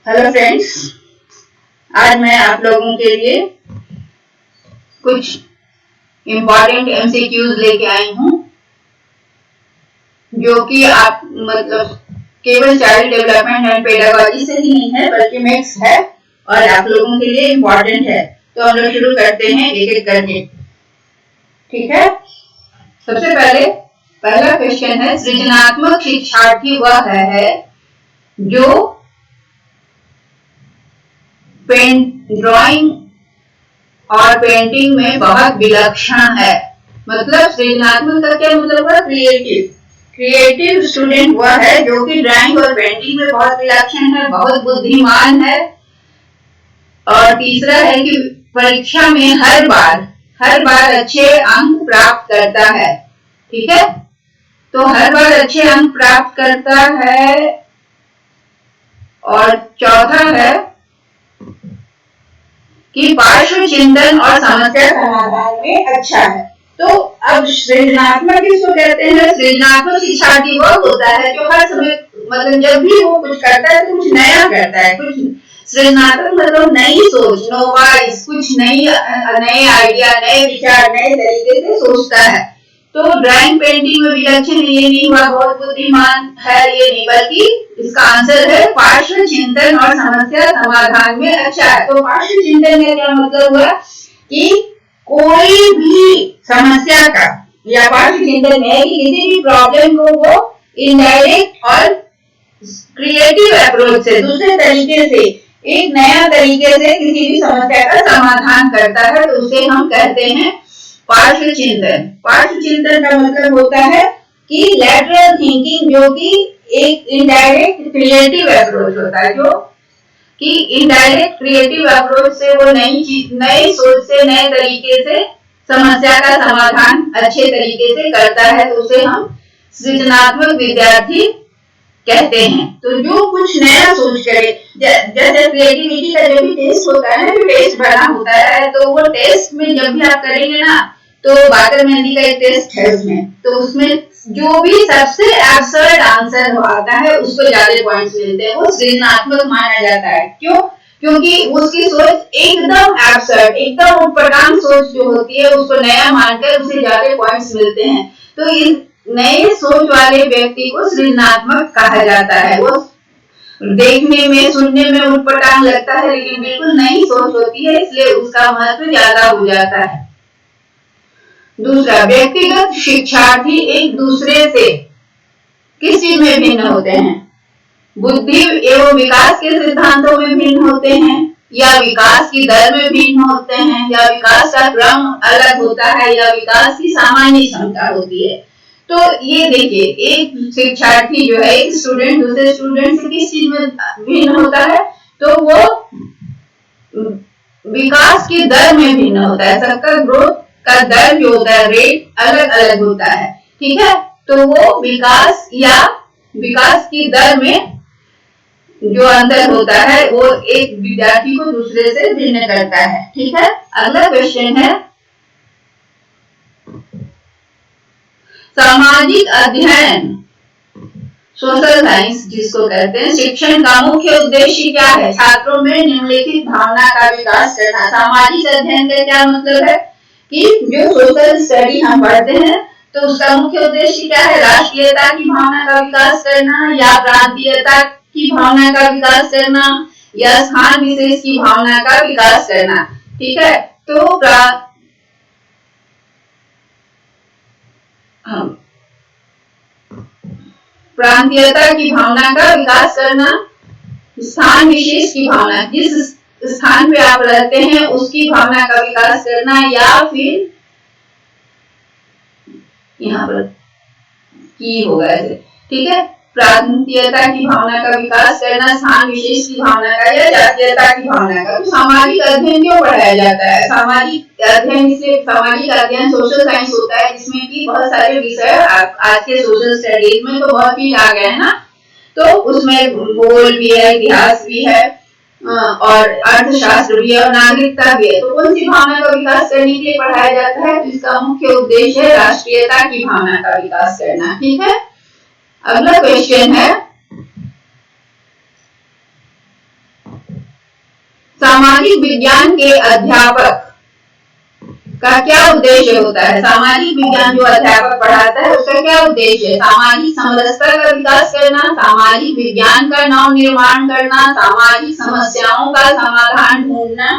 Hello friends, आज मैं आप लोगों के लिए कुछ इम्पोर्टेंट एमसीक्यूज लेके आई हूँ जो कि आप केवल चाइल्ड डेवलपमेंट एंड पेडागोजी से ही नहीं है बल्कि मिक्स है और आप लोगों के लिए इम्पोर्टेंट है। तो हम लोग शुरू करते हैं एक एक करके, ठीक है। सबसे पहला क्वेश्चन है, सृजनात्मक शिक्षार्थी वह है जो ड्राइंग और पेंटिंग में बहुत विलक्षण है। मतलब सृजनात्मक का क्या मतलब है? क्रिएटिव स्टूडेंट वह है जो कि ड्राइंग और पेंटिंग में बहुत विलक्षण है, बहुत बुद्धिमान है। और तीसरा है कि परीक्षा में हर बार अच्छे अंक प्राप्त करता है, ठीक है। तो हर बार अच्छे अंक प्राप्त करता है। और चौथा है कि पार्श्व चिंतन और समस्या समाधान में अच्छा है। तो अब सृजनात्मक किसको कहते हैं? सृजनात्मक शिक्षार्थी वह होता है जो हर समय जब भी वो कुछ करता है तो कुछ नया करता है। कुछ सृजनात्मक नई सोच, नोवाइस, कुछ नए आइडिया, नए विचार, नए तरीके से सोचता है। तो ड्राइंग पेंटिंग में विलक्षण ये नहीं हुआ बहुत बुद्धिमान है, ये नहीं, बल्कि इसका आंसर है पार्श्व चिंतन और समस्या समाधान में अच्छा है। तो पार्श्व चिंतन का क्या मतलब हुआ कि कोई भी समस्या का या पार्श्व चिंतन है कि किसी भी प्रॉब्लम को वो इनडायरेक्ट और क्रिएटिव अप्रोच से, दूसरे तरीके से, एक नया तरीके से किसी भी समस्या का समाधान करता है, तो उसे हम कहते हैं पार्श्व चिंतन। पार्श्व चिंतन का मतलब होता है कि लैटरल थिंकिंग, जो कि एक इनडायरेक्ट क्रिएटिव अप्रोच होता है, जो कि इनडायरेक्ट क्रिएटिव अप्रोच से वो नई सोच से, नए तरीके से समस्या का समाधान अच्छे तरीके से करता है, तो उसे हम सृजनात्मक विद्यार्थी कहते हैं। तो जो कुछ नया सोच करे, जैसे क्रिएटिविटी का जो भी टेस्ट होता है ना, जो टेस्ट बना होता है, तो वो टेस्ट में जब भी आप करेंगे ना, तो बाकर मेहंदी का एक टेस्ट है उसमें, तो उसमें जो भी सबसे एब्सर्ड आंसर आता है उसको ज्यादा पॉइंट्स मिलते हैं, वो सृजनात्मक माना जाता है। क्यों? क्योंकि उसकी सोच एकदम एब्सर्ड, एकदम उटपटांग सोच जो होती है, उसको नया मानकर उसे ज्यादा पॉइंट्स मिलते हैं। तो इस नए सोच वाले व्यक्ति को सृजनात्मक कहा जाता है। वो देखने में, सुनने में उटपटांग लगता है, लेकिन बिल्कुल नई सोच होती है, इसलिए उसका महत्व ज्यादा हो जाता है। दूसरा, व्यक्तिगत शिक्षार्थी एक दूसरे से किस चीज में भिन्न होते हैं? बुद्धि एवं विकास के सिद्धांतों में भिन्न होते हैं, या विकास की दर में भिन्न होते हैं, या विकास का क्रम अलग होता है, या विकास की सामान्य क्षमता होती है। तो ये देखिए, एक शिक्षार्थी जो है, एक स्टूडेंट दूसरे स्टूडेंट से किस चीज में भिन्न होता है? तो वो विकास की दर में भिन्न होता है। सबका ग्रोथ का दर जो होता है, रेट अलग अलग होता है, ठीक है। तो वो विकास की दर में जो अंतर होता है, वो एक विद्यार्थी को दूसरे से भिन्न करता है, ठीक है। अगला क्वेश्चन है, सामाजिक अध्ययन, सोशल साइंस जिसको कहते हैं, शिक्षण का मुख्य उद्देश्य क्या है? छात्रों में निम्नलिखित भावना का विकास करना। सामाजिक अध्ययन का क्या मतलब है कि जो सोशल स्टडी हम पढ़ते हैं, तो उसका मुख्य उद्देश्य क्या है? राष्ट्रीयता की भावना का विकास करना, या प्रांतीयता की भावना का विकास करना, या स्थान विशेष की भावना का विकास करना, ठीक है। तो प्रांतीयता की भावना का विकास करना, स्थान विशेष की भावना, जिस स्थान पे आप रहते हैं उसकी भावना का विकास करना, या फिर यहाँ पर की होगा ऐसे, ठीक है। प्रांतीयता की भावना का विकास करना, स्थान विशेष की भावना का, या जातीयता की भावना का। तो सामाजिक अध्ययन क्यों पढ़ाया जाता है? सामाजिक अध्ययन, इसलिए सामाजिक अध्ययन सोशल साइंस होता है, जिसमें कि बहुत सारे विषय आज के सोशल स्टडीज में तो बहुत ही आ गए ना, तो उसमें भूगोल भी है, इतिहास भी है, और अर्थशास्त्र भी है, और नागरिकता भी है। तो कौन सी भावना का विकास करने के लिए पढ़ाया जाता है? तो इसका मुख्य उद्देश्य है राष्ट्रीयता की भावना का विकास करना, ठीक है। अगला क्वेश्चन है, सामाजिक विज्ञान के अध्यापक का क्या उद्देश्य होता है? सामाजिक विज्ञान जो अध्यापक पढ़ाता है उसका क्या उद्देश्य है? सामाजिक समरसता का विकास करना, सामाजिक विज्ञान का नव निर्माण करना, सामाजिक समस्याओं का समाधान ढूंढना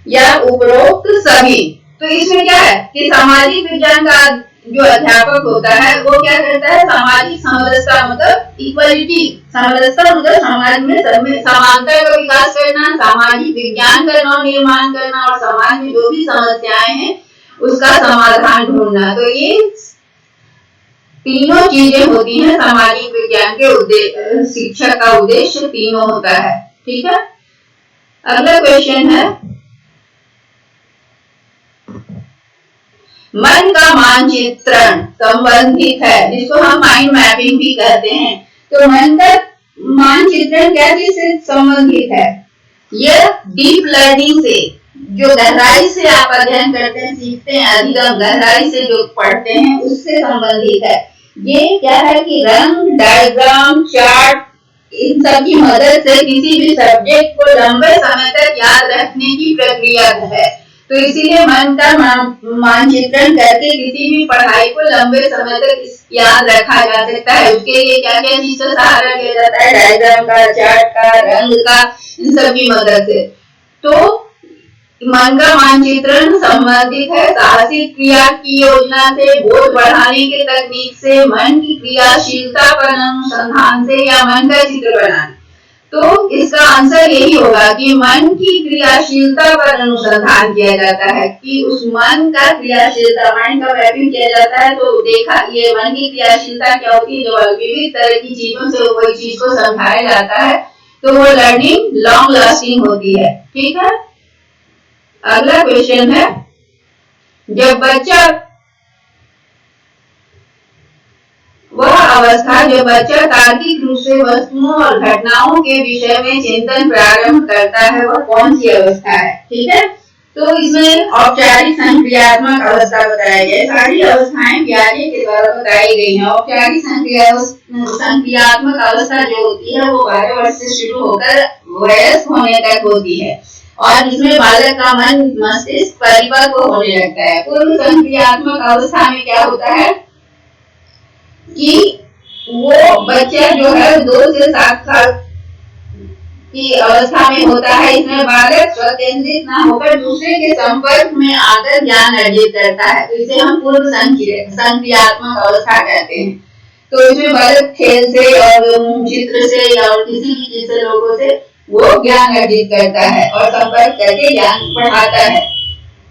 या उपरोक्त सभी। तो इसमें क्या है कि सामाजिक विज्ञान का जो अध्यापक होता है वो क्या करता है? सामाजिक समरसता मतलब इक्वलिटी, समरसता मतलब समाज में समानता का विकास करना, सामाजिक विज्ञान का नव निर्माण करना और समाज में जो भी समस्याएं हैं उसका समाधान ढूंढना। तो ये तीनों चीजें होती हैं सामाजिक विज्ञान के शिक्षक का उद्देश्य तीनों होता है। ठीक है, अगला क्वेश्चन है, मन का मानचित्रण संबंधित है, जिसको हम माइंड मैपिंग भी कहते हैं। तो मन का मानचित्रण क्या चीज से संबंधित है? यह डीप लर्निंग से, जो गहराई से आप अध्ययन करते हैं, सीखते हैं, अधिगम गहराई से जो पढ़ते हैं उससे संबंधित है। ये क्या है कि रंग, डायग्राम, चार्ट, इन सब की मदद से किसी भी सब्जेक्ट को लंबे समय तक याद रखने की प्रक्रिया है। तो इसीलिए मन का मानचित्रण करके किसी भी पढ़ाई को लंबे समय तक याद रखा जा सकता है। उसके लिए क्या क्या चीज का सहारा लिया जाता है? डायग्राम का, चार्ट का, रंग का, इन सब की मदद से। तो मन का मानचित्रण संबंधित है साहसिक क्रिया की योजना से, बोध बढ़ाने के तकनीक से, मन की क्रियाशीलता पर अनुसंधान से या मन का चित्र बनाने। तो इसका आंसर यही होगा कि मन की क्रियाशीलता पर अनुसंधान किया जाता है, कि उस मन का क्रियाशीलता, माइंड का मैपिंग किया जाता है। तो देखा ये मन की क्रियाशीलता क्या होती है, जब विविध तरह की चीजों से वही चीज को समझाया जाता है तो वो लर्निंग लॉन्ग लास्टिंग होती है। ठीक है, अगला क्वेश्चन है, जब बच्चा, वह अवस्था जब बच्चा तार्किक रूप से वस्तुओं और घटनाओं के विषय में चिंतन प्रारंभ करता है, वह कौन सी अवस्था है? ठीक है, तो इसमें औपचारिक संक्रियात्मक अवस्था बताया गया। सारी अवस्थाएं पियाजे के द्वारा बताई गई हैं। औपचारिक संक्रियात्मक अवस्था जो होती है वो 12 वर्ष से शुरू होकर वयस्क होने तक होती है और इसमें बालक का मन, मस्तिष्क परिपक्व होने लगता है। पूर्व संक्रियात्मक अवस्था में क्या होता है कि वो बच्चा जो है 2 से 7 साल की अवस्था में होता है। इसमें बालक स्वकेंद्रित न होकर दूसरे के संपर्क में आकर ज्ञान अर्जित करता है। तो इसे हम पूर्व संक्रियात्मक अवस्था कहते हैं। तो इसमें बालक खेल से और चित्र से और किसी भी चीज से, लोगों से वो ज्ञान अर्जित करता है और संपर्क करके ज्ञान बढ़ाता है।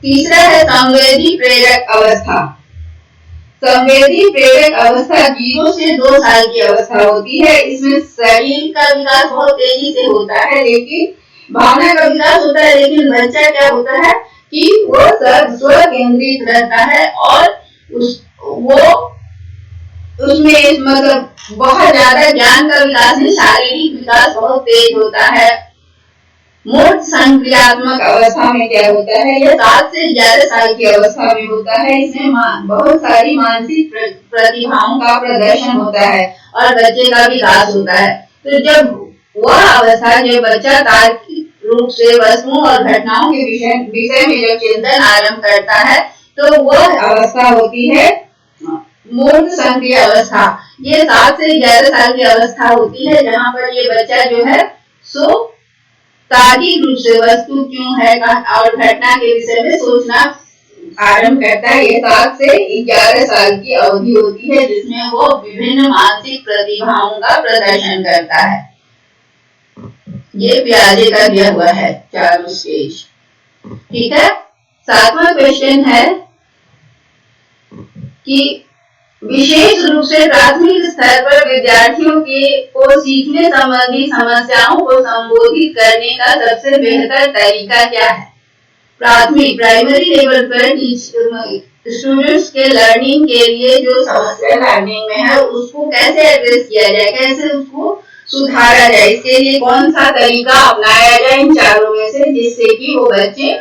तीसरा है संवेदी प्रेरक अवस्था। संवेदी प्रेरक अवस्था 0 से 2 साल की अवस्था होती है। इसमें शरीर का विकास बहुत तेजी से होता है, लेकिन भावना का विकास होता है, लेकिन बच्चा क्या होता है कि वो स्व केंद्रित रहता है और उसमें मतलब बहुत ज्यादा ज्ञान का विकास नहीं, शारीरिक विकास बहुत तेज होता है। मूर्त संक्रियात्मक अवस्था में क्या होता है, यह 7 से 11 साल की अवस्था में होता है। इसमें बहुत सारी मानसिक प्रतिभाओं का प्रदर्शन होता है और बच्चे का विकास होता है। तो जब वह अवस्था, जब बच्चा तार्किक रूप से वस्तुओं और घटनाओं के विषय में जब चिंतन आरंभ करता है, तो वह अवस्था होती है मूर्त संक्रिय अवस्था। ये 7 से 11 साल की अवस्था होती है, जहाँ पर ये बच्चा जो है सो तार्किक रूप से वस्तु क्यों है और घटना के विषय में सोचना आरंभ करता है। ये 7 से 11 साल की अवधि होती है, जिसमें वो विभिन्न मानसिक प्रतिभाओं का प्रदर्शन करता है। ये पियाजे का दिया हुआ है 4 स्टेज। ठीक है, 7वां क्वेश्चन है कि विशेष रूप से प्राथमिक स्तर पर विद्यार्थियों को सीखने संबंधी समस्याओं को संबोधित करने का सबसे बेहतर तरीका क्या है? प्राइमरी लेवल पर स्टूडेंट्स के लर्निंग के लिए जो समस्या लर्निंग में है उसको कैसे एड्रेस किया जाए, कैसे उसको सुधारा जाए, इसके लिए कौन सा तरीका अपनाया जाए इन चारों में से, जिससे कि वो बच्चे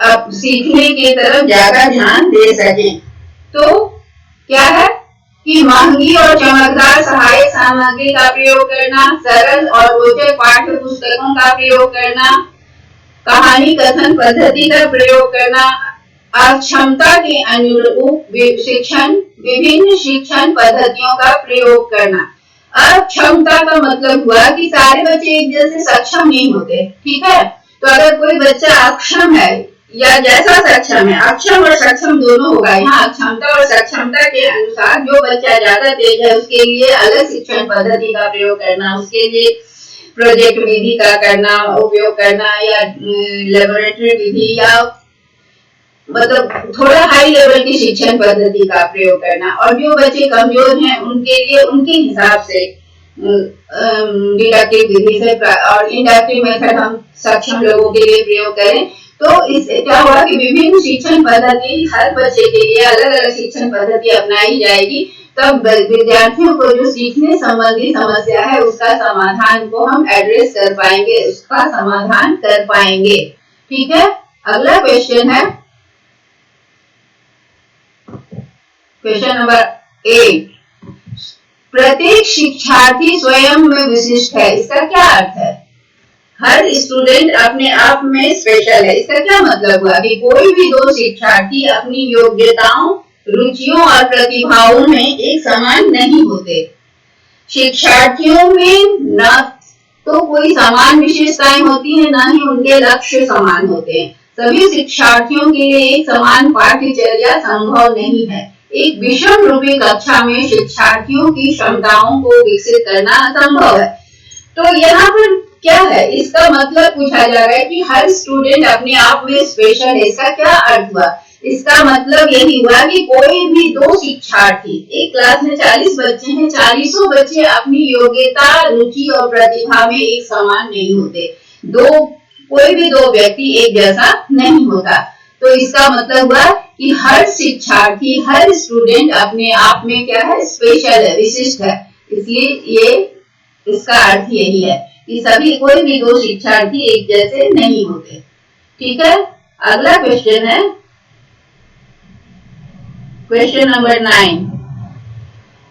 अब सीखने की तरफ ज्यादा ध्यान दे सके। तो क्या है कि महंगी और चमकदार सहायक सामग्री का प्रयोग करना, सरल और रोचक पाठ्य पुस्तकों का प्रयोग करना, कहानी कथन पद्धति का प्रयोग करना, अक्षमता के अनुरूप विभिन्न शिक्षण पद्धतियों का प्रयोग करना। अक्षमता का मतलब हुआ कि सारे बच्चे एक जैसे सक्षम नहीं होते, ठीक है। तो अगर कोई बच्चा अक्षम है या जैसा सक्षम है, अक्षम और सक्षम दोनों होगा। यहाँ अक्षमता और सक्षमता के अनुसार जो बच्चा ज्यादा तेज है उसके लिए अलग शिक्षण पद्धति का प्रयोग करना, उसके लिए प्रोजेक्ट विधि का करना उपयोग करना, या लेबोरेटरी विधि, या मतलब थोड़ा हाई लेवल की शिक्षण पद्धति का प्रयोग करना। और जो बच्चे कमजोर हैं उनके लिए उनके हिसाब से डिडक्टिव विधि से और इंडक्टिव मेथड हम सक्षम लोगों के लिए प्रयोग करें। तो इससे क्या हुआ कि विभिन्न शिक्षण पद्धति, हर बच्चे के लिए अलग अलग शिक्षण पद्धति अपनाई जाएगी, तब विद्यार्थियों को जो सीखने संबंधी समस्या है उसका समाधान को हम एड्रेस कर पाएंगे, उसका समाधान कर पाएंगे, ठीक है। अगला क्वेश्चन है क्वेश्चन नंबर 8। प्रत्येक शिक्षार्थी स्वयं में विशिष्ट है, इसका क्या अर्थ है? हर स्टूडेंट अपने आप में स्पेशल है। इसका क्या मतलब हुआ कि कोई भी दो शिक्षार्थी अपनी योग्यताओं, रुचियों और प्रतिभाओं में एक समान नहीं होते। शिक्षार्थियों में न तो कोई समान विशेषताएं होती है, न ही उनके लक्ष्य समान होते हैं। सभी शिक्षार्थियों के लिए एक समान पाठ्यचर्या संभव नहीं है। एक विषम रूपी कक्षा में शिक्षार्थियों की क्षमताओं को विकसित करना असंभव है। तो यहाँ पर क्या है, इसका मतलब पूछा जा रहा है कि हर स्टूडेंट अपने आप में स्पेशल है। इसका क्या अर्थ हुआ? इसका मतलब यही हुआ कि कोई भी दो शिक्षार्थी, एक क्लास में 40 बच्चे हैं, 40 बच्चे अपनी योग्यता, रुचि और प्रतिभा में एक समान नहीं होते। कोई भी दो व्यक्ति एक जैसा नहीं होता। तो इसका मतलब हुआ कि हर शिक्षार्थी, हर स्टूडेंट अपने आप में क्या है, स्पेशल है, विशिष्ट है। इसलिए ये इसका अर्थ यही है कि कोई भी दो शिक्षार्थी एक जैसे नहीं होते, ठीक है। अगला क्वेश्चन है क्वेश्चन नंबर 9।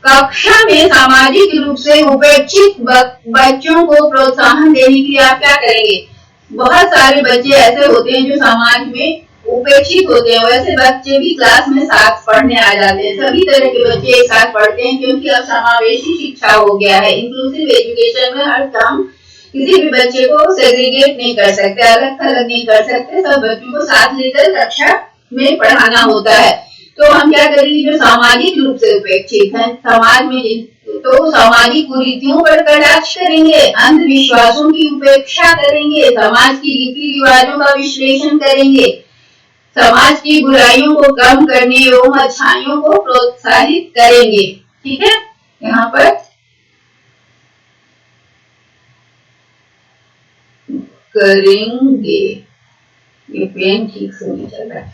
कक्षा में सामाजिक रूप से उपेक्षित बच्चों को प्रोत्साहन देने के लिए आप क्या करेंगे? बहुत सारे बच्चे ऐसे होते हैं जो समाज में उपेक्षित होते हैं, वैसे बच्चे भी क्लास में साथ पढ़ने आ जाते हैं। सभी तरह के बच्चे एक साथ पढ़ते हैं क्योंकि अब समावेशी शिक्षा हो गया है। इंक्लूसिव एजुकेशन में हर काम किसी भी बच्चे को सेग्रीगेट नहीं कर सकते, अलग थलग नहीं कर सकते, सब बच्चों को साथ लेकर कक्षा में पढ़ाना होता है। तो हम क्या करेंगे, जो सामाजिक रूप से उपेक्षित है समाज में, तो सामाजिक कुरीतियों पर कटाक्ष करेंगे, अंधविश्वासों की उपेक्षा करेंगे, समाज की रीति रिवाजों का विश्लेषण करेंगे, समाज की बुराइयों को कम करने एवं अच्छाइयों को प्रोत्साहित करेंगे, ठीक है। यहाँ पर करेंगे, ये पेन ठीक से नहीं चल रहा है।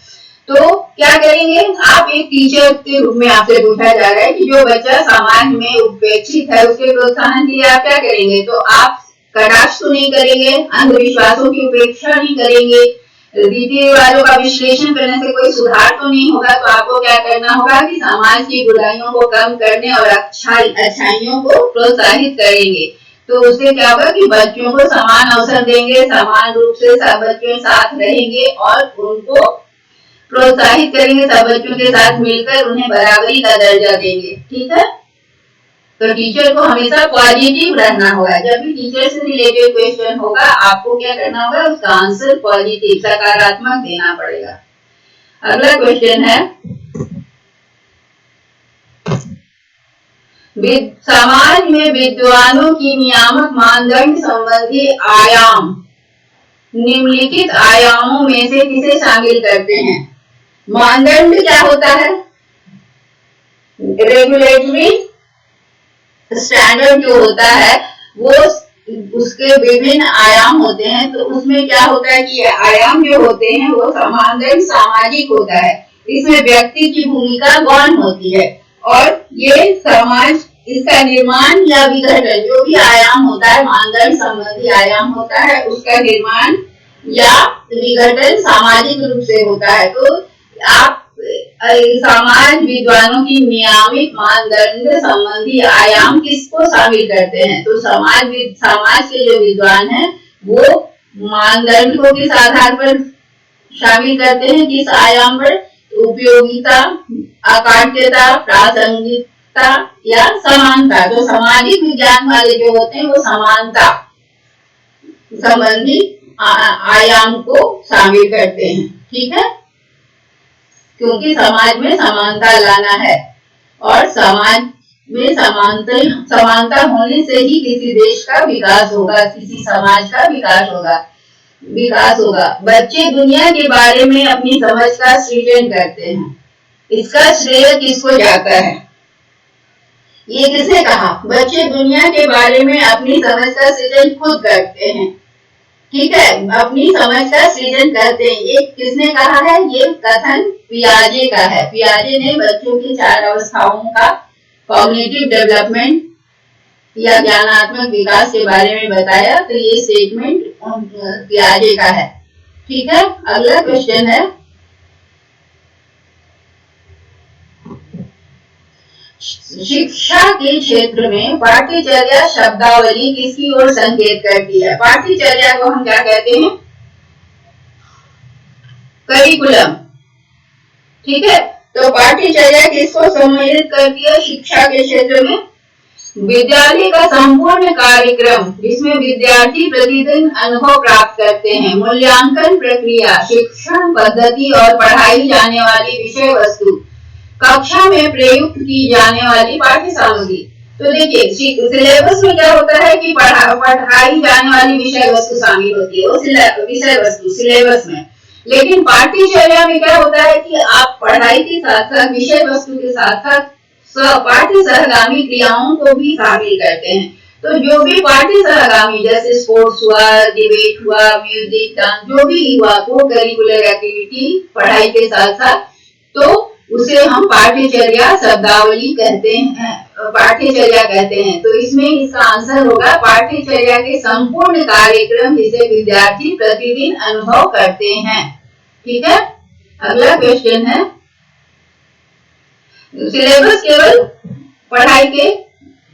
तो क्या करेंगे, आप एक टीचर के रूप में आपसे पूछा जा रहा है कि जो बच्चा समाज में उपेक्षित है उसके प्रोत्साहन के लिए आप क्या करेंगे? तो आप कटाक्ष तो नहीं करेंगे, अंधविश्वासों की उपेक्षा नहीं करेंगे, रीति रिवाजों का विश्लेषण करने से कोई सुधार तो नहीं होगा। तो आपको क्या करना होगा कि समाज की बुराइयों को कम करने और अच्छाइयों को प्रोत्साहित करेंगे। तो उससे क्या होगा कि बच्चों को समान अवसर देंगे, समान रूप से सब बच्चों के साथ रहेंगे और उनको प्रोत्साहित करेंगे, सब बच्चों के साथ मिलकर उन्हें बराबरी का दर्जा देंगे, ठीक है। तो टीचर को हमेशा पॉजिटिव रहना होगा। जब भी टीचर से रिलेटेड क्वेश्चन होगा आपको क्या करना होगा, उसका आंसर पॉजिटिव, सकारात्मक देना पड़ेगा। अगला क्वेश्चन है, समाज में विद्वानों की नियामक मानदंड संबंधी आयाम निम्नलिखित आयामों में से किसे शामिल करते हैं? मानदंड क्या होता है? रेगुलेटरी स्टैंडर्ड जो होता है वो उसके विभिन्न आयाम होते हैं। तो उसमें क्या होता है कि आयाम जो होते हैं वो मानदंड सामाजिक होता है, इसमें व्यक्ति की भूमिका गौण होती है और ये समाज, इसका निर्माण या विघटन, जो भी आयाम होता है, मानदंड संबंधी आयाम होता है, उसका निर्माण या विघटन सामाजिक रूप से होता है। तो आप समाज विद्वानों की नियामित मानदंड संबंधी आयाम किसको शामिल करते हैं? तो समाज के जो विद्वान हैं वो मानदंड को किस आधार पर शामिल करते हैं, किस आयाम पर? उपयोगिता, अकाट्यता, प्रासंगिकता या समानता। तो सामाजिक विज्ञान वाले जो होते हैं वो समानता संबंधी आयाम को शामिल करते हैं, ठीक है, क्योंकि समाज में समानता लाना है और समाज में समानता होने से ही किसी देश का विकास होगा, किसी समाज का विकास होगा। बच्चे दुनिया के बारे में अपनी समझ का सृजन करते हैं। इसका श्रेय किसको जाता है? ये किसने कहा? बच्चे दुनिया के बारे में अपनी समझ का सृजन खुद करते हैं, ठीक है, अपनी समझ का सृजन करते हैं। ये किसने कहा है? ये कथन पियाजे का है। पियाजे ने बच्चों की 4 अवस्थाओं का कॉग्निटिव डेवलपमेंट या ज्ञानात्मक विकास के बारे में बताया। तो ये स्टेटमेंट पियाजे का है, ठीक है। अगला क्वेश्चन है, शिक्षा के क्षेत्र में पाठ्यचर्या शब्दावली किसकी ओर संकेत करती है? पाठ्यचर्या को हम क्या कहते हैं? करिकुलम, ठीक है। तो पाठ्यचर्या किसको सम्मिलित करती है शिक्षा के क्षेत्र में? विद्यालय का संपूर्ण कार्यक्रम जिसमें विद्यार्थी प्रतिदिन अनुभव प्राप्त करते हैं, मूल्यांकन प्रक्रिया, शिक्षण पद्धति और पढ़ाई जाने वाली विषय वस्तु, कक्षा में प्रयुक्त की जाने वाली पाठ्य सामग्री। तो देखिए सिलेबस में क्या होता है कि पढ़ाई जाने वाली विषय वस्तु शामिल होती है, वो विषय वस्तु सिलेबस में। लेकिन पाठ्यचर्या में क्या होता है कि आप पढ़ाई के साथ साथ विषय वस्तु के साथ साथ पाठ्य सहगामी क्रियाओं को भी शामिल करते हैं। तो जो भी पाठ्य सहगामी जैसे स्पोर्ट्स हुआ, डिबेट हुआ, म्यूजिक, डांस, जो भी हुआ को करिकुलर एक्टिविटी पढ़ाई के साथ साथ, तो उसे हम पाठ्यचर्या शब्दावली कहते हैं, पाठ्यचर्या कहते हैं। तो इसमें इसका आंसर होगा पाठ्यचर्या के संपूर्ण कार्यक्रम जिसे विद्यार्थी प्रतिदिन अनुभव करते हैं, ठीक है। अगला क्वेश्चन है, सिलेबस केवल पढ़ाई के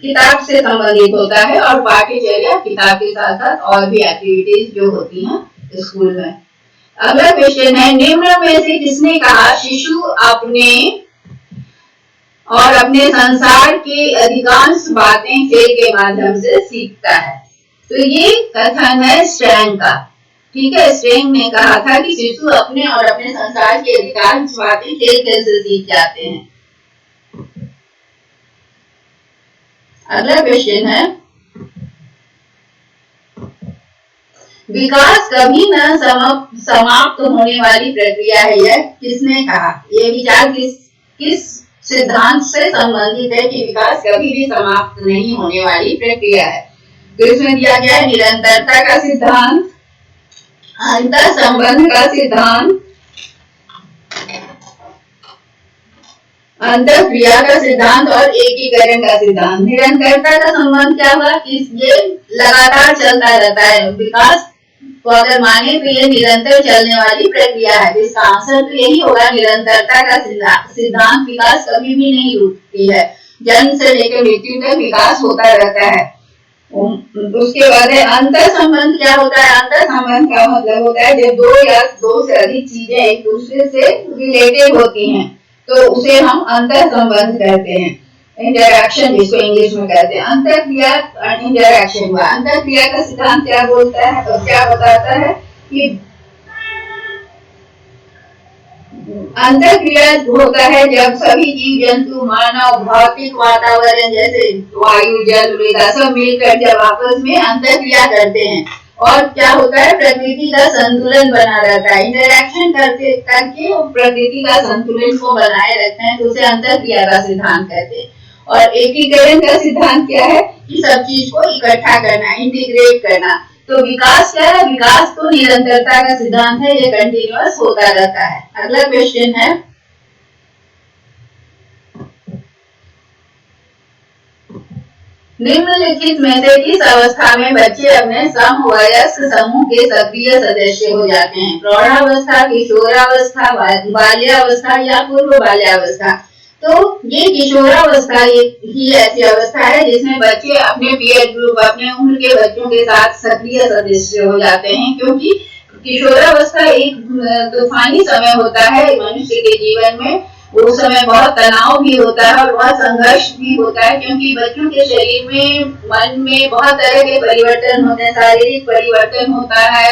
किताब से संबंधित होता है और पाठ्यचर्या किताब के साथ साथ और भी एक्टिविटीज जो होती हैं स्कूल में। अगला क्वेश्चन है, निम्न में से किसने कहा शिशु अपने और अपने संसार के अधिकांश बातें खेल के माध्यम से सीखता है? तो ये कथन है स्ट्रैंग का, ठीक है। स्ट्रैंग ने कहा था कि शिशु अपने और अपने संसार की अधिकांश बातें खेल से सीख जाते हैं। अगला क्वेश्चन है, विकास कभी न समाप्त होने वाली प्रक्रिया है, यह किसने कहा? यह विचार किस सिद्धांत से संबंधित है कि विकास कभी भी समाप्त नहीं होने वाली प्रक्रिया है? तो इसमें दिया गया है निरंतरता का सिद्धांत, अंतर संबंध का सिद्धांत, अंतर क्रिया का सिद्धांत और एकीकरण का सिद्धांत। निरंतरता का संबंध क्या हुआ कि ये लगातार चलता रहता है। विकास को अगर माने तो ये निरंतर चलने वाली प्रक्रिया है। इसका आंसर तो यही होगा निरंतरता का सिद्धांत। विकास कभी भी नहीं रुकती है, जन्म से लेकर मृत्यु तक विकास होता रहता है। उसके बाद अंतर संबंध क्या होता है? अंतर संबंध का मतलब होता है जब दो या दो से अधिक चीजें एक दूसरे से रिलेटेड होती हैं तो उसे हम अंतर संबंध कहते हैं, इंटरैक्शन जिसको इंग्लिश में कहते हैं। अंतर क्रिया इंटरैक्शन हुआ। अंतर क्रिया का सिद्धांत क्या बोलता है और क्या बताता है कि अंतर क्रिया होता है जब सभी जीव जंतु, मानव, भौतिक वातावरण जैसे वायु, जल, मृदा सब मिलकर जब आपस में अंतर क्रिया करते हैं और क्या होता है प्रकृति का संतुलन बना रहता है। इंटरैक्शन करके प्रकृति का संतुलन को बनाए रखते हैं तो उसे अंतर क्रिया का सिद्धांत कहते हैं। और एकीकरण का सिद्धांत क्या है कि सब चीज को इकट्ठा करना, इंटीग्रेट करना। तो विकास क्या है? विकास तो निरंतरता का सिद्धांत है, ये कंटिन्यूअस होता रहता है। अगला क्वेश्चन है, निम्नलिखित में से किस अवस्था में बच्चे अपने समवयस्क समूह के सक्रिय सदस्य हो जाते हैं? प्रौढ़ावस्था, किशोरावस्था, बाल्यावस्था या पूर्व बाल्यावस्था? तो ये किशोरावस्था ही ऐसी अवस्था है जिसमें बच्चे अपने पीयर ग्रुप, अपने उम्र के बच्चों के साथ सक्रिय सदस्य हो जाते हैं, क्योंकि किशोरावस्था एक तूफानी समय होता है मनुष्य के जीवन में। वो समय बहुत तनाव भी होता है और बहुत संघर्ष भी होता है, क्योंकि बच्चों के शरीर में, मन में बहुत तरह के परिवर्तन होते हैं, शारीरिक परिवर्तन होता है,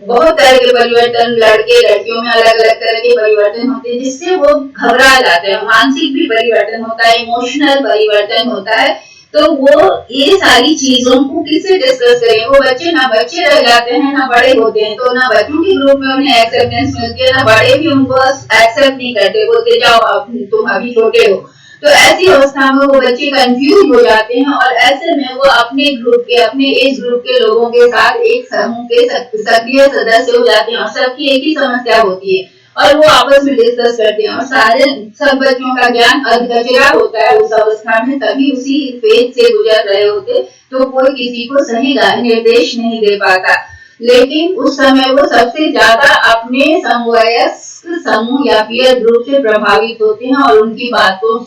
बहुत तरह के परिवर्तन, लड़के लड़कियों में अलग अलग तरह के परिवर्तन होते हैं, जिससे वो घबरा जाते हैं। मानसिक भी परिवर्तन होता है, इमोशनल परिवर्तन होता है। तो वो ये सारी चीजों को किससे डिस्कस करें? वो बच्चे ना बच्चे रह जाते हैं ना बड़े होते हैं, तो ना बच्चों के ग्रुप में उन्हें एक्सेप्टेंस मिलती है, ना बड़े भी उनको एक्सेप्ट नहीं करते, बोलते जाओ तुम अभी छोटे हो। तो ऐसी अवस्था में वो बच्चे कंफ्यूज हो जाते हैं और ऐसे में वो अपने ग्रुप के, अपने एज ग्रुप के लोगों के साथ एक समूह के सक्रिय सदस्य हो जाते हैं और सबकी एक ही समस्या होती है और वो आपस में डिस्कस करते हैं और सब बच्चों का ज्ञान अधकचरा होता है उस अवस्था में, तभी उसी फेज से गुजर रहे होते, तो कोई किसी को सही निर्देश नहीं दे पाता। लेकिन उस समय वो सबसे ज्यादा अपने समवयस्क समूह या पीयर ग्रुप से प्रभावित होते हैं और उनकी बातों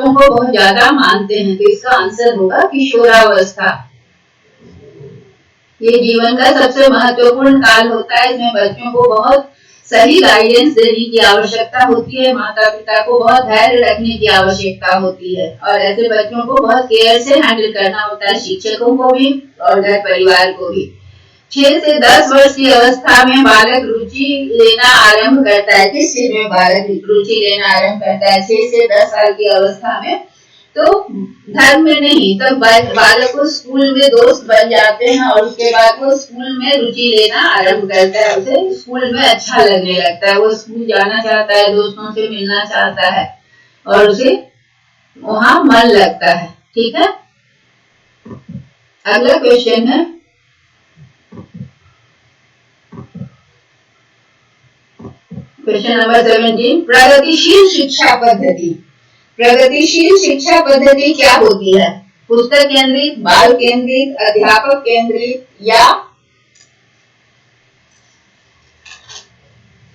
को बहुत ज्यादा मानते हैं। तो इसका आंसर होगा किशोरावस्था। ये जीवन का सबसे महत्वपूर्ण काल होता है, इसमें बच्चों को बहुत सही गाइडेंस देने की आवश्यकता होती है, माता पिता को बहुत धैर्य रखने की आवश्यकता होती है और ऐसे बच्चों को बहुत केयर से हैंडल करना होता है, शिक्षकों को भी और घर परिवार को भी। 6 से 10 वर्ष की अवस्था में बालक रुचि लेना आरंभ करता है। किस चीज में बालक रुचि लेना आरंभ करता है? 6 से 10 साल की अवस्था में। तो धर्म में नहीं, तब बालक को स्कूल में दोस्त बन जाते हैं और उसके बाद वो स्कूल में रुचि लेना आरंभ करता है, उसे स्कूल में अच्छा लगने लगता है, वो स्कूल जाना चाहता है, दोस्तों से मिलना चाहता है और उसे वहां मन लगता है। ठीक है, अगला क्वेश्चन है, क्वेश्चन नंबर 17, प्रगतिशील शिक्षा पद्धति। प्रगतिशील शिक्षा पद्धति क्या होती है? पुस्तक केंद्रित, बाल केंद्रित, अध्यापक केंद्रित या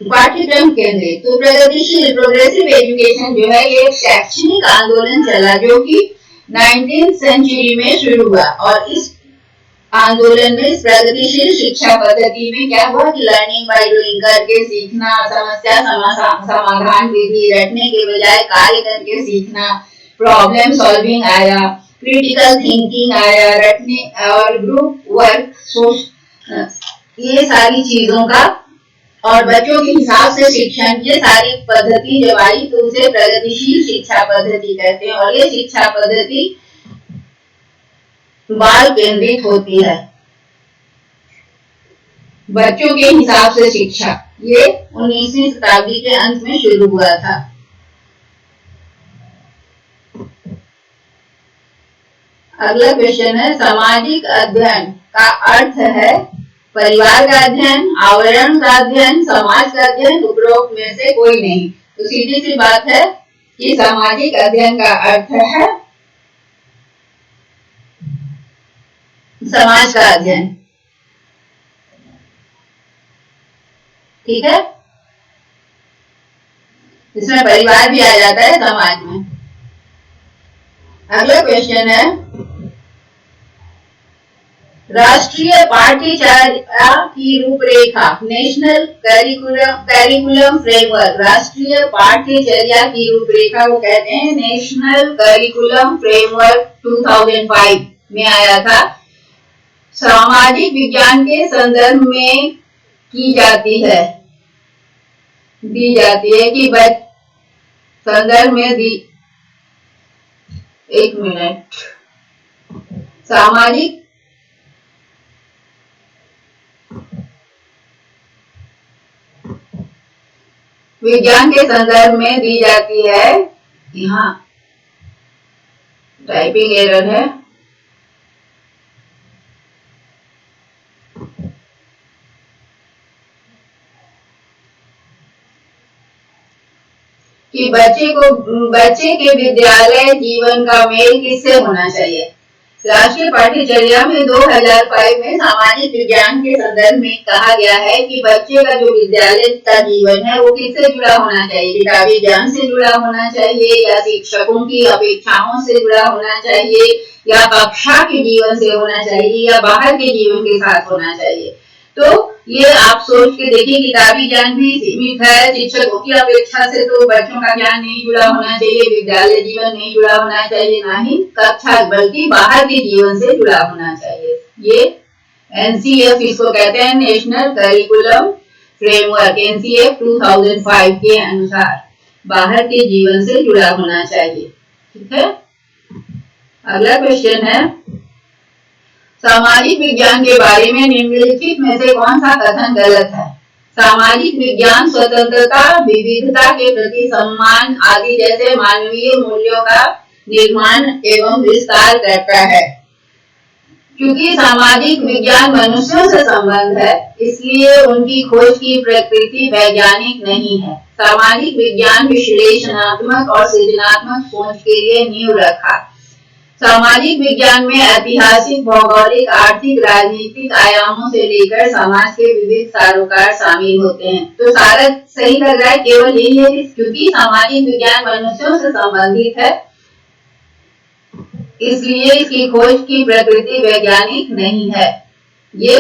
पाठ्यक्रम केंद्रित? तो प्रगतिशील प्रोग्रेसिव एजुकेशन जो है ये एक शैक्षणिक आंदोलन चला जो कि 19th सेंचुरी में शुरू हुआ और इस आंदोलन में इस प्रगतिशील शिक्षा पद्धति में क्या हुआ कि लर्निंग बाय डूइंग, करके सीखना, समस्या समाधान विधि, रटने के बजाय कार्य करके सीखना, प्रॉब्लम सॉल्विंग आया, क्रिटिकल थिंकिंग आया, रटने और ग्रुप वर्क, ये सारी चीजों का और बच्चों के हिसाब से शिक्षण, ये सारी पद्धति जब आई तो उसे प्रगतिशील शिक्षा पद्धति कहते हैं और ये शिक्षा पद्धति बाल केंद्रित होती है, बच्चों के हिसाब से शिक्षा। ये 19वीं शताब्दी के अंत में शुरू हुआ था। अगला क्वेश्चन है, सामाजिक अध्ययन का अर्थ है परिवार का अध्ययन, आवरण का अध्ययन, समाज का अध्ययन, उपरोक्त में से कोई नहीं। तो सीधी सी बात है कि सामाजिक अध्ययन का अर्थ है समाज का अध्ययन। ठीक है, इसमें परिवार भी आ जाता है समाज में। अगला क्वेश्चन है, राष्ट्रीय पाठ्यचर्या की रूपरेखा, नेशनल करिकुलम फ्रेमवर्क। राष्ट्रीय पाठ्यचर्या की रूपरेखा को कहते हैं नेशनल करिकुलम फ्रेमवर्क, 2005 में आया था। सामाजिक विज्ञान के संदर्भ में दी जाती है कि संदर्भ में एक मिनट, सामाजिक विज्ञान के संदर्भ में दी जाती है, यहाँ टाइपिंग एरर है, कि बच्चे के विद्यालय जीवन का मेल किससे होना चाहिए। राष्ट्रीय पाठ्यचर्या में 2005 में सामाजिक विज्ञान के संदर्भ में कहा गया है कि बच्चे का जो विद्यालय का जीवन है वो किससे जुड़ा होना चाहिए, किताबी ज्ञान से जुड़ा होना चाहिए या शिक्षकों की अपेक्षाओं से जुड़ा होना चाहिए या कक्षा के जीवन से होना चाहिए या बाहर के जीवन के साथ होना चाहिए। तो ये आप सोच के देखिए, किताबी ज्ञान भी सीमित है, शिक्षकों की अपेक्षा से तो बच्चों का ज्ञान नहीं जुड़ा होना चाहिए, विद्यालय जीवन नहीं जुड़ा होना चाहिए, ना ही कक्षा बल्कि बाहर के जीवन से जुड़ा होना चाहिए। ये एनसीएफ इसको कहते हैं, नेशनल करिकुलम फ्रेमवर्क, एनसीएफ 2005 के अनुसार बाहर के जीवन से जुड़ा होना चाहिए। ठीक है, अगला क्वेश्चन है, सामाजिक विज्ञान के बारे में निम्नलिखित में से कौन सा कथन गलत है? सामाजिक विज्ञान स्वतंत्रता, विविधता के प्रति सम्मान आदि जैसे मानवीय मूल्यों का निर्माण एवं विस्तार करता है। क्योंकि सामाजिक विज्ञान मनुष्यों से संबंध है, इसलिए उनकी खोज की प्रकृति वैज्ञानिक नहीं है। सामाजिक विज्ञान विश्लेषणात्मक और सृजनात्मक सोच के लिए नींव रखा। सामाजिक विज्ञान में ऐतिहासिक, भौगोलिक, आर्थिक, राजनीतिक आयामों से लेकर समाज के विविध सरोकार शामिल होते हैं। तो सारा सही लग रहा है, केवल यही है कि क्योंकि सामाजिक विज्ञान मनुष्यों से संबंधित है, इसलिए इसकी खोज की प्रकृति वैज्ञानिक नहीं है। ये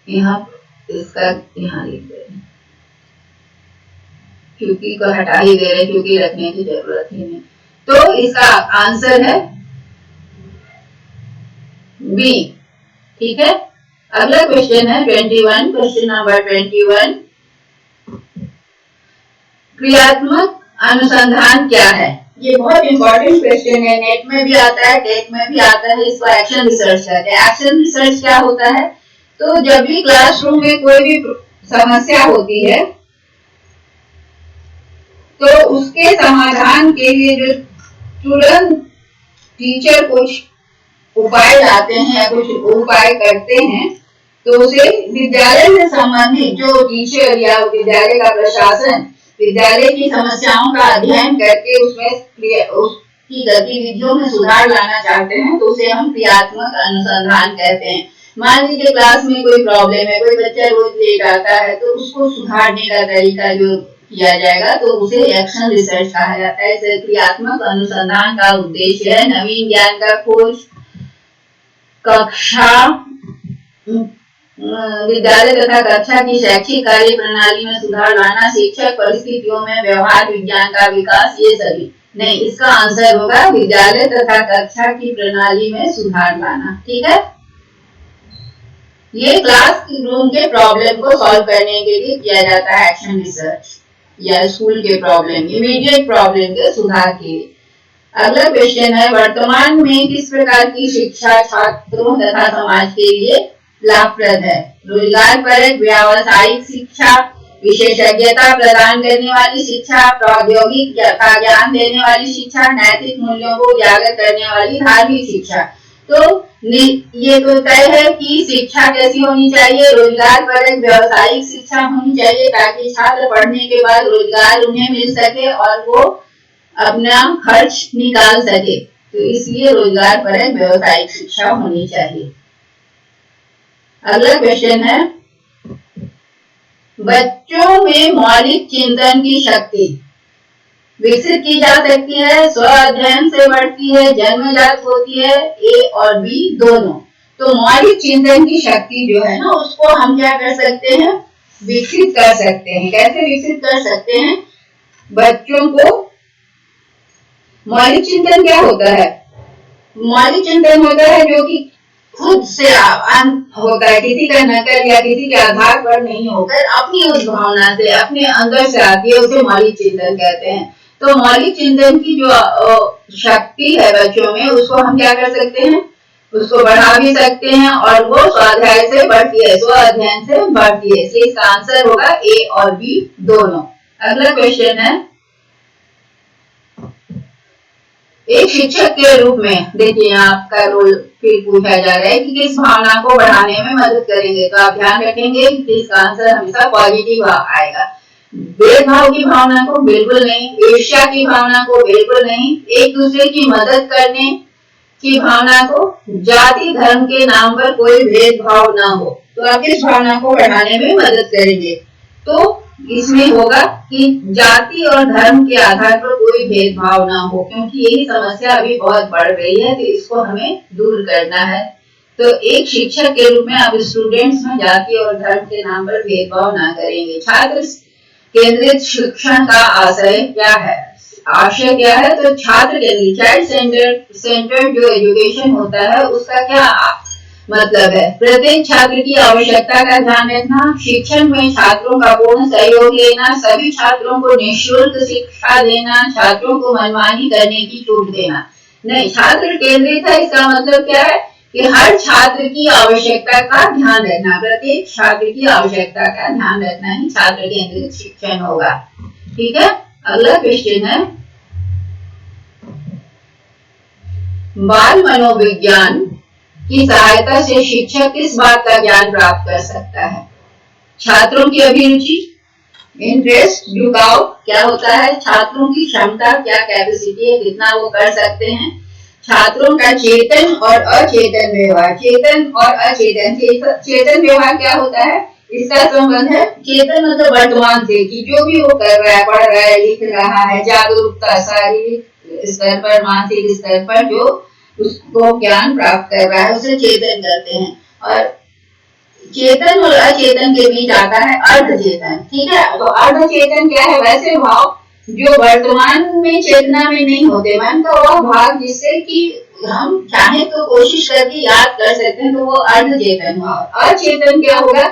यहाँ इसका यहाँ लिख दे, क्योंकि को हटा ही दे रहे, क्योंकि रखने की जरूरत ही नहीं। तो इसका आंसर है बी। ठीक है, अगला क्वेश्चन है 21, क्वेश्चन नंबर 21, क्रियात्मक अनुसंधान क्या है? ये बहुत इंपॉर्टेंट क्वेश्चन है, नेट में भी आता है, टेट में भी आता है। इसको एक्शन रिसर्च कहते हैं। एक्शन रिसर्च क्या होता है? तो जब भी क्लासरूम में कोई भी समस्या होती है तो उसके समाधान के लिए जो तुरंत टीचर कुछ उपाय लाते हैं, कुछ उपाय करते हैं, तो उसे विद्यालय से संबंधित जो टीचर या विद्यालय का प्रशासन विद्यालय की समस्याओं का अध्ययन करके उसमें उसकी गतिविधियों में सुधार लाना चाहते हैं, तो उसे हम क्रियात्मक अनुसंधान कहते हैं। मान लीजिए क्लास में कोई प्रॉब्लम है, कोई बच्चा रोज लेट आता है, तो उसको सुधारने का तरीका जो किया जाएगा तो उसे एक्शन रिसर्च कहा जाता है। इसे क्रियात्मक अनुसंधान का उद्देश्य है नवीन ज्ञान का खोज, कक्षा, विद्यालय तथा कक्षा की शैक्षिक कार्य प्रणाली में सुधार लाना, शिक्षक परिस्थितियों में व्यवहार विज्ञान का विकास, ये सभी नहीं। इसका आंसर होगा विद्यालय तथा कक्षा की प्रणाली में सुधार लाना। ठीक है, ये क्लास रूम के प्रॉब्लम को सॉल्व करने के लिए किया जाता है एक्शन रिसर्च, या स्कूल के प्रॉब्लम, इमीडिएट प्रॉब्लम के सुधार के लिए। अगला क्वेश्चन है, वर्तमान में किस प्रकार की शिक्षा छात्रों तथा समाज के लिए लाभप्रद है? रोजगार परक व्यावसायिक शिक्षा, विशेषज्ञता प्रदान करने वाली शिक्षा, प्रौद्योगिक का ज्ञान देने वाली शिक्षा, नैतिक मूल्यों को उजागर करने वाली धार्मिक शिक्षा। तो ये तो तय है कि शिक्षा कैसी होनी चाहिए, रोजगार परक व्यावसायिक शिक्षा होनी चाहिए, ताकि छात्र पढ़ने के बाद रोजगार उन्हें मिल सके और वो अपना खर्च निकाल सके। तो इसलिए रोजगार परक व्यावसायिक शिक्षा होनी चाहिए। अगला क्वेश्चन है, बच्चों में मौलिक चिंतन की शक्ति विकसित की जा सकती है, स्व अध्ययन से बढ़ती है, जन्मजात होती है, ए और बी दोनों। तो मौलिक चिंतन की शक्ति जो है ना, उसको हम क्या कर सकते हैं, विकसित कर सकते हैं। कैसे विकसित कर सकते हैं? बच्चों को मौलिक चिंतन क्या होता है? मौलिक चिंतन होता है जो कि खुद से होता है, किसी का नकल या किसी के आधार पर नहीं होकर अपनी उस भावना से अपने अंदर से आती है, उसे मौलिक चिंतन कहते हैं। तो मौलिक चिंतन की जो शक्ति है बच्चों में, उसको हम क्या कर सकते हैं, उसको बढ़ा भी सकते हैं और वो स्वाध्याय से बढ़ती है, स्व अध्ययन से बढ़ती है। इसलिए इसका आंसर होगा ए और बी दोनों। अगला क्वेश्चन है, एक शिक्षक के रूप में देखिए आपका रोल फिर पूछा जा रहा है कि किस भावना को बढ़ाने में मदद करेंगे। तो आप ध्यान रखेंगे कि इसका आंसर हमेशा पॉजिटिव आएगा। भेदभाव की भावना को बिल्कुल नहीं, ईर्ष्या की भावना को बिल्कुल नहीं, एक दूसरे की मदद करने की भावना को, जाति धर्म के नाम पर कोई भेदभाव ना हो, तो आप इस भावना को बढ़ाने में मदद करेंगे। तो इसमें होगा कि जाति और धर्म के आधार पर कोई भेदभाव ना हो, क्योंकि यही समस्या अभी बहुत बढ़ रही है, तो इसको हमें दूर करना है। तो एक शिक्षक के रूप में आप स्टूडेंट्स में जाति और धर्म के नाम पर भेदभाव ना करेंगे। छात्र केंद्रित शिक्षण का आशय क्या है? आशय क्या है? तो छात्र केंद्रित, चाइल्ड सेंटर्ड जो एजुकेशन होता है उसका क्या मतलब है? प्रत्येक छात्र की आवश्यकता का ध्यान रखना, शिक्षण में छात्रों का पूर्ण सहयोग लेना, सभी छात्रों को निःशुल्क शिक्षा देना, छात्रों को मनमानी करने की छूट देना। नहीं, छात्र केंद्रित है, इसका मतलब क्या है कि हर छात्र की आवश्यकता का ध्यान रखना, प्रत्येक छात्र की आवश्यकता का ध्यान रखना ही छात्र केंद्रित शिक्षण होगा। ठीक है, अगला क्वेश्चन है, बाल मनोविज्ञान की सहायता से शिक्षक किस बात का ज्ञान प्राप्त कर सकता है? छात्रों की अभिरुचि, इंटरेस्ट, झुकाव क्या होता है, छात्रों की क्षमता, क्या कैपेसिटी है, कितना वो कर सकते हैं, छात्रों का चेतन और अचेतन व्यवहार, चेतन और अचेतन, चेतन व्यवहार क्या होता है, इसका संबंध है चेतन मतलब वर्तमान से, कि जो भी वो कर रहा है, पढ़ रहा है, लिख रहा है, जागरूकता शारीरिक स्तर पर, मानसिक स्तर पर जो उसको ज्ञान प्राप्त कर रहा है उसे चेतन कहते हैं। और चेतन और अचेतन के बीच आता है अर्धचेतन। ठीक है, तो अर्धचेतन क्या है? वैसे भाव जो वर्तमान में चेतना में नहीं होते, मन का वह भाव जिससे कि हम चाहे तो कोशिश करके याद कर सकते हैं, तो वो अर्धचेतन भाव। अचेतन क्या होगा?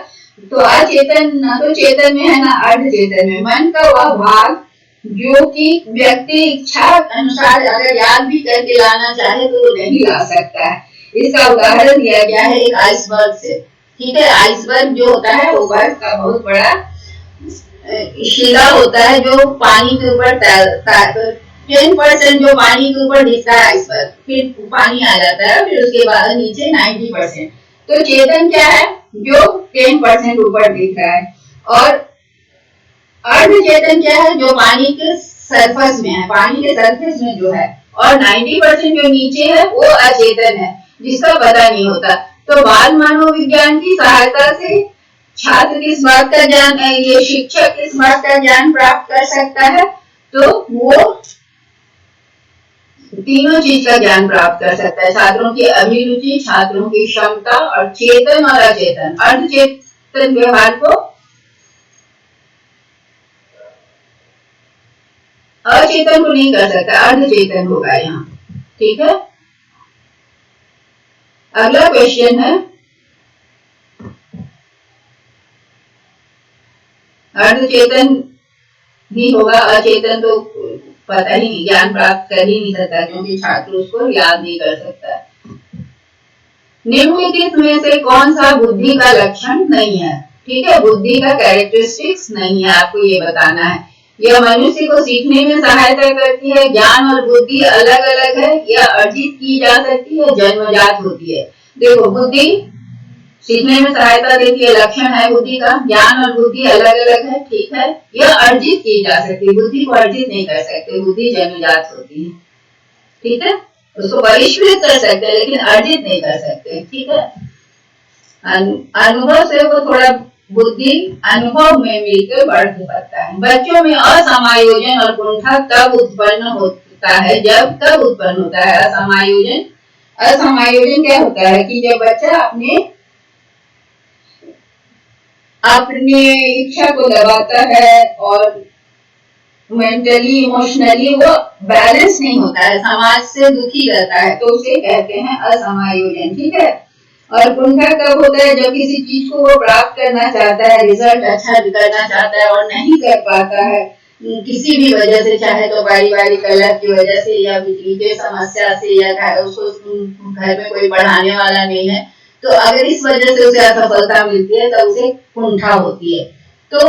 तो अचेतन ना तो चेतन में है ना अर्धचेतन में, मन का वह भाव जो कि व्यक्ति इच्छा अनुसार अगर याद भी करके लाना चाहे तो वो नहीं ला सकता है। इसका उदाहरण दिया गया है एक आइसबर्ग से। ठीक है, आइसबर्ग जो होता है वो बर्फ का बहुत बड़ा शिला होता है जो पानी के ऊपर तैरता है। तो 10% जो पानी के ऊपर दिखता है आइसबर्ग, फिर पानी आ जाता है, फिर उसके बाद नीचे 90%। तो चेतन क्या है? जो 10% ऊपर दिख रहा है। और अर्धचेतन क्या है? जो पानी के सरफेस में है, पानी के सरफेस में जो है, और 90% जो नीचे है वो अचेतन है, जिसका पता नहीं होता। तो बाल मनोविज्ञान की सहायता से छात्र किस बात का ज्ञान, ये शिक्षक किस बात का ज्ञान प्राप्त कर सकता है? तो वो तीनों चीज का ज्ञान प्राप्त कर सकता है, छात्रों की अभिरुचि, छात्रों की क्षमता, और चेतन और अचेतन। अर्धचेतन व्यवहार को अचेतन को नहीं कर सकता, अर्धचेतन होगा यहाँ। ठीक है, अगला क्वेश्चन है, अर्धचेतन ही होगा, अचेतन तो पता ही नहीं, ज्ञान प्राप्त कर ही नहीं सकता, क्योंकि छात्र उसको याद नहीं कर सकता। निम्नलिखित में से कौन सा बुद्धि का लक्षण नहीं है? ठीक है, बुद्धि का कैरेक्टरिस्टिक्स नहीं है, आपको ये बताना है। यह मनुष्य को सीखने में सहायता करती है, ज्ञान और बुद्धि अलग अलग है, यह अर्जित की जा सकती है, जन्मजात होती है। देखो, बुद्धि सीखने में सहायता देती है, लक्षण है बुद्धि का, ज्ञान और बुद्धि अलग अलग है। ठीक है, यह अर्जित की जा सकती है, बुद्धि को अर्जित नहीं कर सकते, बुद्धि जन्मजात होती है। ठीक है, उसको परिष्कृत कर सकते हैं लेकिन अर्जित नहीं कर सकते। ठीक है, अनुभव से वो थोड़ा बुद्धि अनुभव में मिलकर बढ़ सकता है। बच्चों में असमायोजन और कुंठा तब उत्पन्न होता है, जब कब उत्पन्न होता है असमायोजन? असमायोजन क्या होता है कि जब बच्चा अपने इच्छा को दबाता है और मेंटली इमोशनली वो बैलेंस नहीं होता है, समाज से दुखी रहता है, तो उसे कहते हैं असमायोजन। ठीक है, और कुंठा कब होता है? जब किसी चीज को वो प्राप्त करना चाहता है, रिजल्ट अच्छा करना चाहता है और नहीं कर पाता है किसी भी वजह से, चाहे तो पारिवारिक कलह की वजह से या बिजली की समस्या से, या उसको घर में कोई पढ़ाने वाला नहीं है, तो अगर इस वजह से उसे असफलता मिलती है तो उसे कुंठा होती है। तो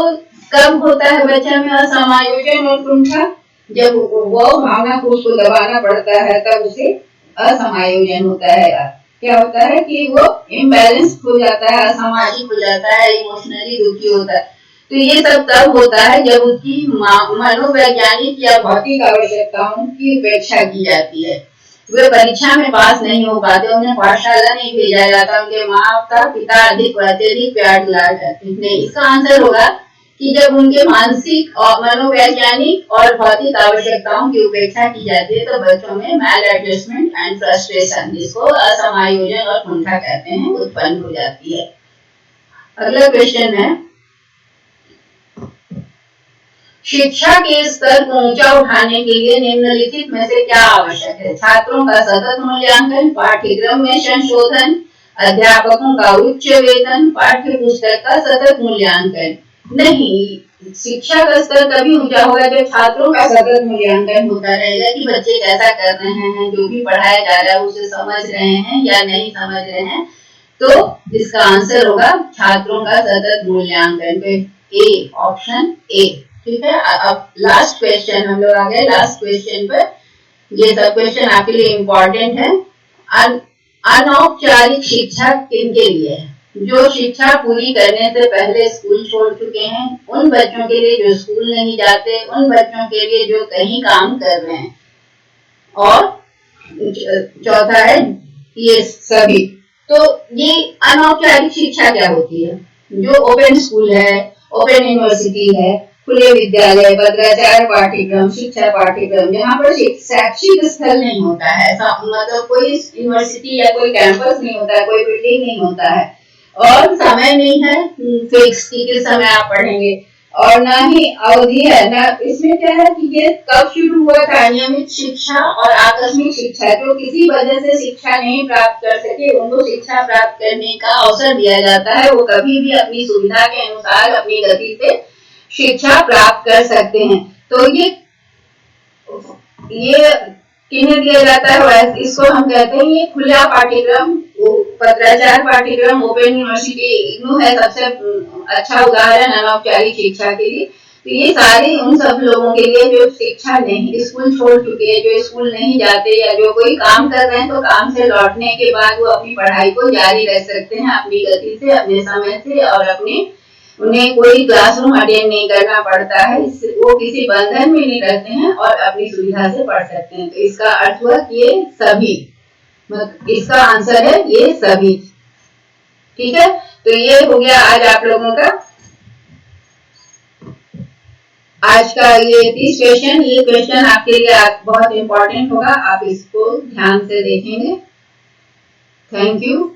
कब होता है बच्चा में असमायोजन और कुंठा? जब वो भावना को उसको दबाना पड़ता है तब उसे असमायोजन होता है। क्या होता है कि वो इम्बैलेंस हो जाता है, असामाजिक हो जाता है, इमोशनली दुखी होता है। तो ये सब तब होता है जब उसकी मनोवैज्ञानिक या भौतिक आवश्यकताओं की उपेक्षा की जाती है। वे परीक्षा में पास नहीं हो पाते, उन्हें पाठशाला नहीं भेजा जाता, उनके माता पिता अत्यधिक प्यार दिलाए जाते नहीं। इसका आंसर होगा कि जब उनके मानसिक और मनोवैज्ञानिक और भौतिक आवश्यकताओं की उपेक्षा की जाती है तो बच्चों में मैल एडजस्टमेंट एंड फ्रस्ट्रेशन, जिसको असमायोजन और कुंठा कहते हैं, उत्पन्न हो जाती है। अगला क्वेश्चन है, शिक्षा के स्तर को ऊंचा उठाने के लिए निम्नलिखित में से क्या आवश्यक है? छात्रों का सतत मूल्यांकन, पाठ्यक्रम में संशोधन, अध्यापकों का उच्च वेतन, पाठ्य पुस्तक का सतत मूल्यांकन। नहीं, शिक्षा का स्तर तभी ऊंचा होगा जब छात्रों का सतत मूल्यांकन होता रहेगा कि बच्चे कैसा कर रहे हैं, जो भी पढ़ाया जा रहा है उसे समझ रहे हैं या नहीं समझ रहे हैं। तो इसका आंसर होगा छात्रों का सतत मूल्यांकन। तो ए, ऑप्शन ए, ठीक है। अब लास्ट क्वेश्चन हम लोग आ गए लास्ट क्वेश्चन पर। ये सब क्वेश्चन आपके लिए इम्पोर्टेंट है। अनौपचारिक शिक्षा किनके लिए है? जो शिक्षा पूरी करने से पहले स्कूल छोड़ चुके हैं, उन बच्चों के लिए जो स्कूल नहीं जाते, उन बच्चों के लिए जो कहीं काम कर रहे हैं, और चौथा है ये सभी। तो ये अनौपचारिक शिक्षा क्या होती है? जो ओपन स्कूल है, ओपन यूनिवर्सिटी है, खुले विद्यालय, पत्राचार पाठ्यक्रम, शिक्षा पाठ्यक्रम, जहाँ पर शैक्षिक स्थल नहीं होता है, मतलब कोई यूनिवर्सिटी या कोई कैंपस नहीं होता है, कोई बिल्डिंग नहीं होता है, और समय नहीं है फिक्स कि किस समय आप पढ़ेंगे, और ना ही अवधि है ना। इसमें क्या है कि ये कब शुरू हुआ था? नियमित शिक्षा और आकस्मिक शिक्षा, जो किसी वजह से शिक्षा नहीं प्राप्त कर सके उनको शिक्षा प्राप्त करने का अवसर दिया जाता है। वो कभी भी अपनी सुविधा के अनुसार अपनी गति से शिक्षा प्राप्त कर सकते हैं। तो ये किन्हें दिया जाता है? इसको हम कहते हैं ये खुला पाठ्यक्रम, पत्राचार पाठ्यक्रम, ओपन यूनिवर्सिटी, इग्नू है सबसे अच्छा उदाहरण अनौपचारिक शिक्षा के लिए। तो ये सारे उन सब लोगों के लिए जो शिक्षा नहीं, स्कूल छोड़ चुके हैं, जो स्कूल नहीं जाते या जो कोई काम कर रहे हैं, तो काम से लौटने के बाद वो अपनी पढ़ाई को जारी रख सकते हैं अपनी गति से, अपने समय से, और उन्हें कोई क्लासरूम अटेंड नहीं करना पड़ता है, वो किसी बंधन में नहीं रहते हैं और अपनी सुविधा से पढ़ सकते हैं। तो इसका अर्थ हुआ कि ये सभी, इसका आंसर है ये सभी, ठीक है। तो ये हो गया आज आप लोगों का आज का ये 30 क्वेश्चन। ये क्वेश्चन आपके लिए बहुत इंपॉर्टेंट होगा, आप इसको ध्यान से देखेंगे। Thank you.